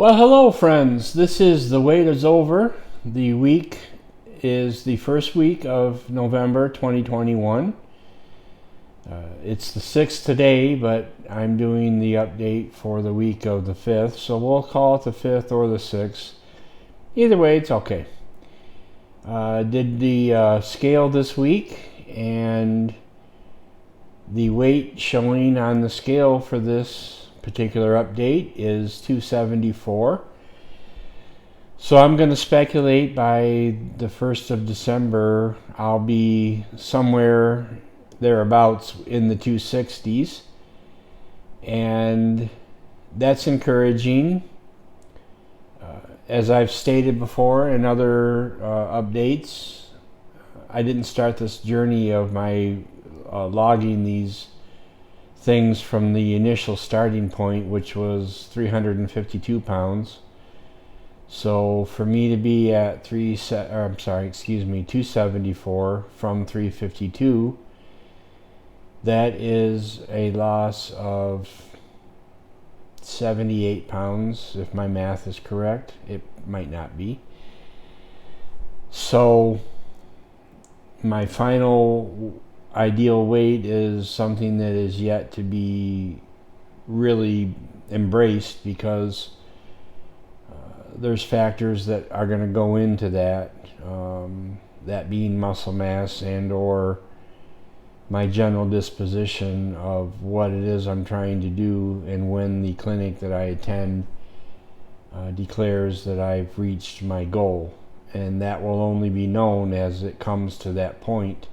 Well, hello, friends. This is The Wait is Over. The week is the first week of November 2021. It's the 6th today, but I'm doing the update for the week of the 5th, so we'll call it the 5th or the 6th. Either way, it's okay. Did the scale this week, and the weight showing on the scale for this particular update is 274. So I'm going to speculate by the 1st of December I'll be somewhere thereabouts in the 260s, and that's encouraging. As I've stated before in other updates, I didn't start this journey of my logging these things from the initial starting point, which was 352 pounds. So for me to be at 274 from 352, that is a loss of 78 pounds, if my math is correct. It might not be. So my final ideal weight is something that is yet to be really embraced, because there's factors that are going to go into that, that being muscle mass and or my general disposition of what it is I'm trying to do, and when the clinic that I attend declares that I've reached my goal. And that will only be known as it comes to that point.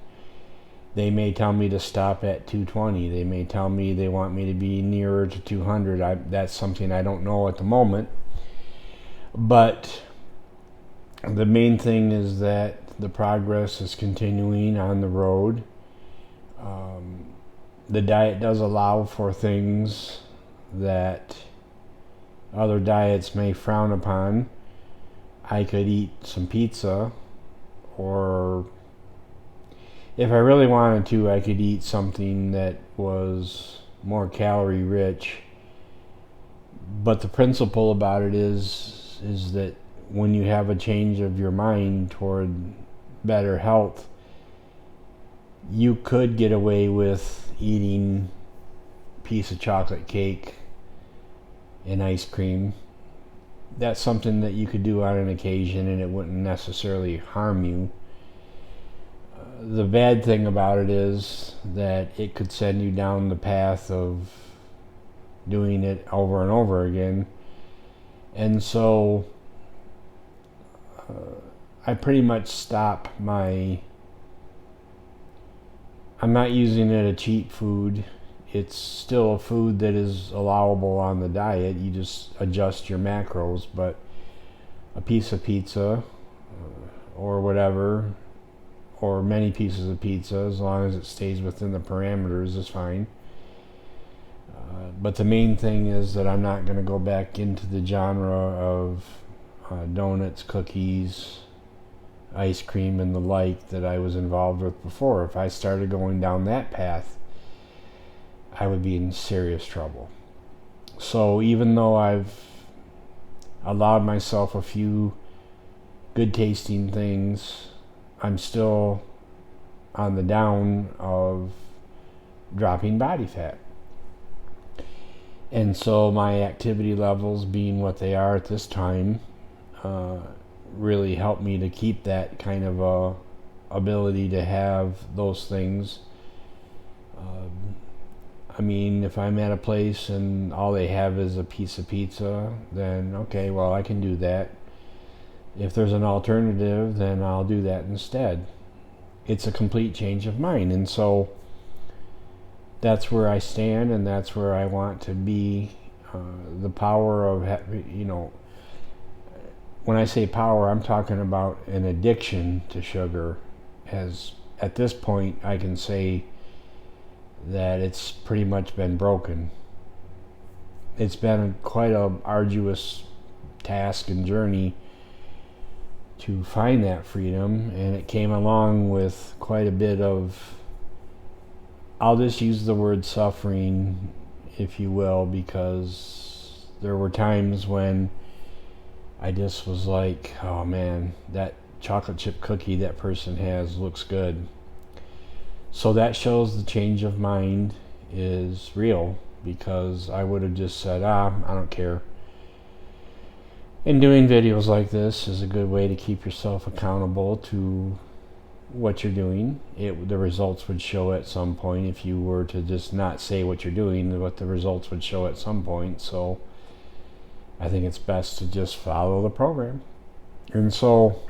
They may tell me to stop at 220. They may tell me they want me to be nearer to 200. That's something I don't know at the moment. But the main thing is that the progress is continuing on the road. The diet does allow for things that other diets may frown upon. I could eat some pizza, or if I really wanted to, I could eat something that was more calorie rich. But the principle about it is that when you have a change of your mind toward better health, you could get away with eating a piece of chocolate cake and ice cream. That's something that you could do on an occasion, and it wouldn't necessarily harm you. The bad thing about it is that it could send you down the path of doing it over and over again. And so I pretty much stop I'm not using it a cheat food. It's still a food that is allowable on the diet. You just adjust your macros. But a piece of pizza or whatever, or many pieces of pizza, as long as it stays within the parameters, is fine. But the main thing is that I'm not going to go back into the genre of donuts, cookies, ice cream, and the like that I was involved with before. If I started going down that path, I would be in serious trouble. So even though I've allowed myself a few good tasting things, I'm still on the down of dropping body fat. And so my activity levels being what they are at this time really help me to keep that kind of ability to have those things. I mean, if I'm at a place and all they have is a piece of pizza, then okay, well, I can do that. If there's an alternative, then I'll do that instead. It's a complete change of mind. And so that's where I stand, and that's where I want to be. The power of, when I say power, I'm talking about an addiction to sugar. As at this point, I can say that it's pretty much been broken. It's been quite an arduous task and journey to find that freedom, and it came along with quite a bit of, I'll just use the word suffering, if you will, because there were times when I just was like, oh man, that chocolate chip cookie that person has looks good. So that shows the change of mind is real, because I would have just said, I don't care. And doing videos like this is a good way to keep yourself accountable to what you're doing. The results would show at some point. If you were to just not say what you're doing, but the results would show at some point. So I think it's best to just follow the program. And so,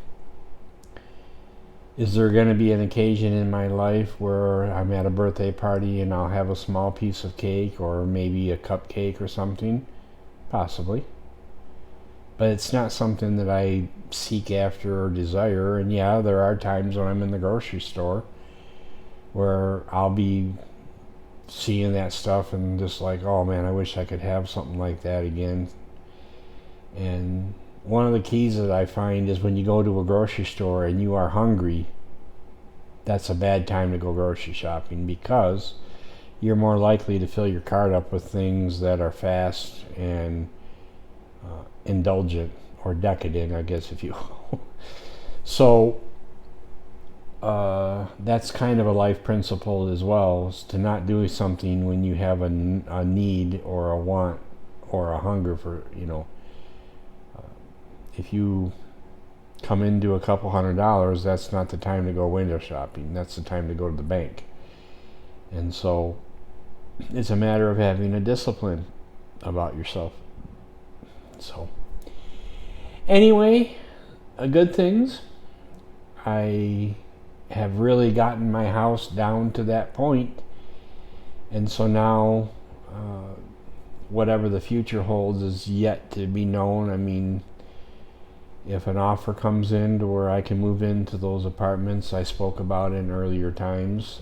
is there going to be an occasion in my life where I'm at a birthday party and I'll have a small piece of cake or maybe a cupcake or something? Possibly. But it's not something that I seek after or desire. And yeah, there are times when I'm in the grocery store where I'll be seeing that stuff and just like, oh man, I wish I could have something like that again. And one of the keys that I find is when you go to a grocery store and you are hungry, that's a bad time to go grocery shopping, because you're more likely to fill your cart up with things that are fast and indulgent, or decadent, I guess, if you will. So that's kind of a life principle as well, is to not do something when you have a need or a want or a hunger for, if you come into a couple $100, that's not the time to go window shopping. That's the time to go to the bank. And so it's a matter of having a discipline about yourself. So anyway, good things. I have really gotten my house down to that point. And so now whatever the future holds is yet to be known. I mean, if an offer comes in to where I can move into those apartments I spoke about in earlier times,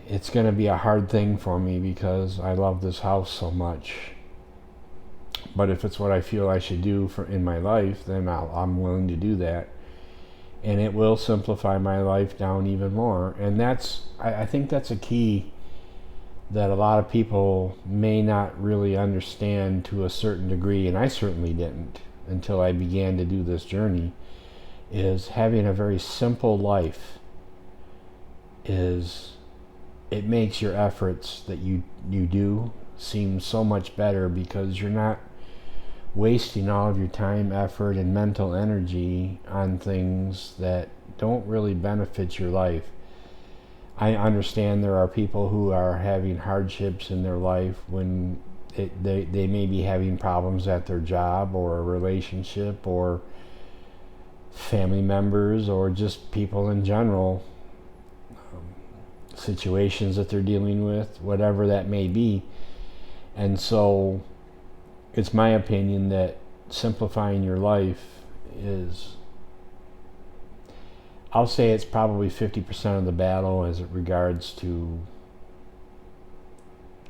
it's going to be a hard thing for me because I love this house so much. But if it's what I feel I should do in my life, then I'm willing to do that. And it will simplify my life down even more. And I think that's a key that a lot of people may not really understand to a certain degree, and I certainly didn't until I began to do this journey, is having a very simple life it makes your efforts that you do seem so much better, because you're not wasting all of your time, effort, and mental energy on things that don't really benefit your life. I understand there are people who are having hardships in their life when they may be having problems at their job or a relationship or family members or just people in general, situations that they're dealing with, whatever that may be. And so it's my opinion that simplifying your life is, I'll say it's probably 50% of the battle as it regards to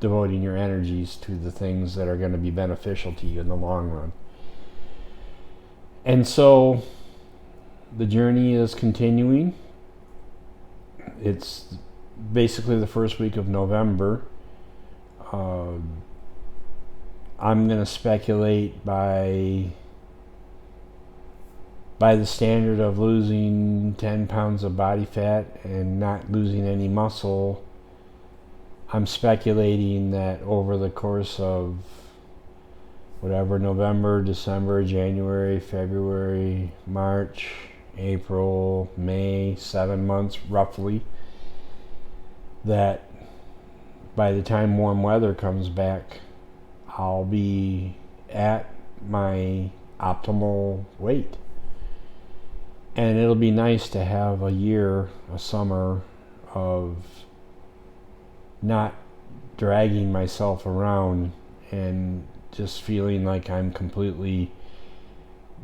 devoting your energies to the things that are going to be beneficial to you in the long run. And so the journey is continuing. It's basically the first week of November. I'm going to speculate by the standard of losing 10 pounds of body fat and not losing any muscle. I'm speculating that over the course of whatever, November, December, January, February, March, April, May, 7 months roughly, that by the time warm weather comes back, I'll be at my optimal weight. And it'll be nice to have a summer of not dragging myself around and just feeling like I'm completely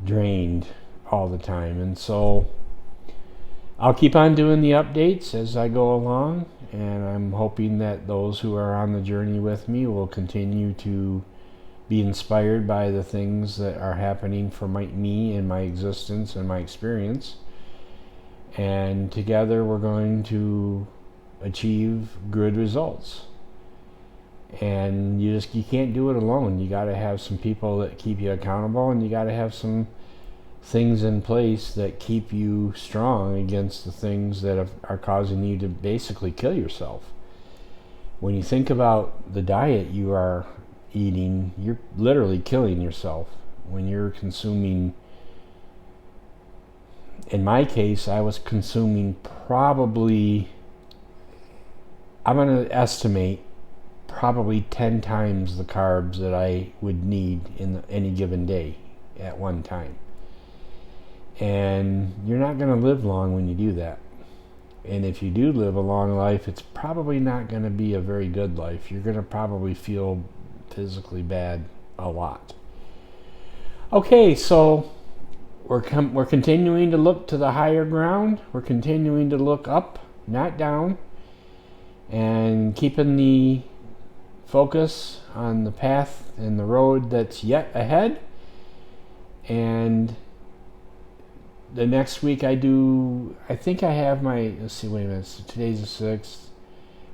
drained all the time. And so I'll keep on doing the updates as I go along, and I'm hoping that those who are on the journey with me will continue to be inspired by the things that are happening for me and my existence and my experience. And together we're going to achieve good results. And you can't do it alone. You got to have some people that keep you accountable, and you got to have some things in place that keep you strong against the things that are causing you to basically kill yourself. When you think about the diet you are eating, you're literally killing yourself when you're consuming. In my case, I was consuming probably, I'm going to estimate, probably 10 times the carbs that I would need in any given day at one time. And you're not going to live long when you do that. And if you do live a long life, it's probably not going to be a very good life. You're going to probably feel physically bad a lot. Okay, so we're continuing to look to the higher ground. We're continuing to look up, not down, and keeping the focus on the path and the road that's yet ahead. And the next week I think I have my, let's see, wait a minute, so today's the 6th.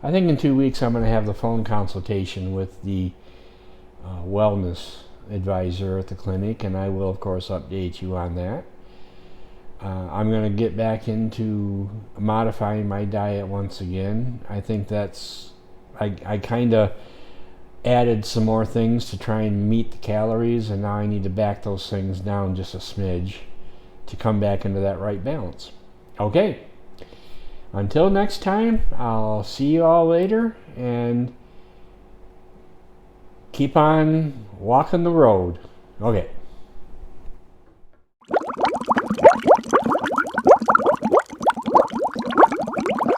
I think in 2 weeks I'm going to have the phone consultation with the wellness advisor at the clinic, and I will of course update you on that. I'm going to get back into modifying my diet once again. I think I kind of added some more things to try and meet the calories, and now I need to back those things down just a smidge to come back into that right balance. Okay, until next time, I'll see you all later, and keep on walking the road. Okay.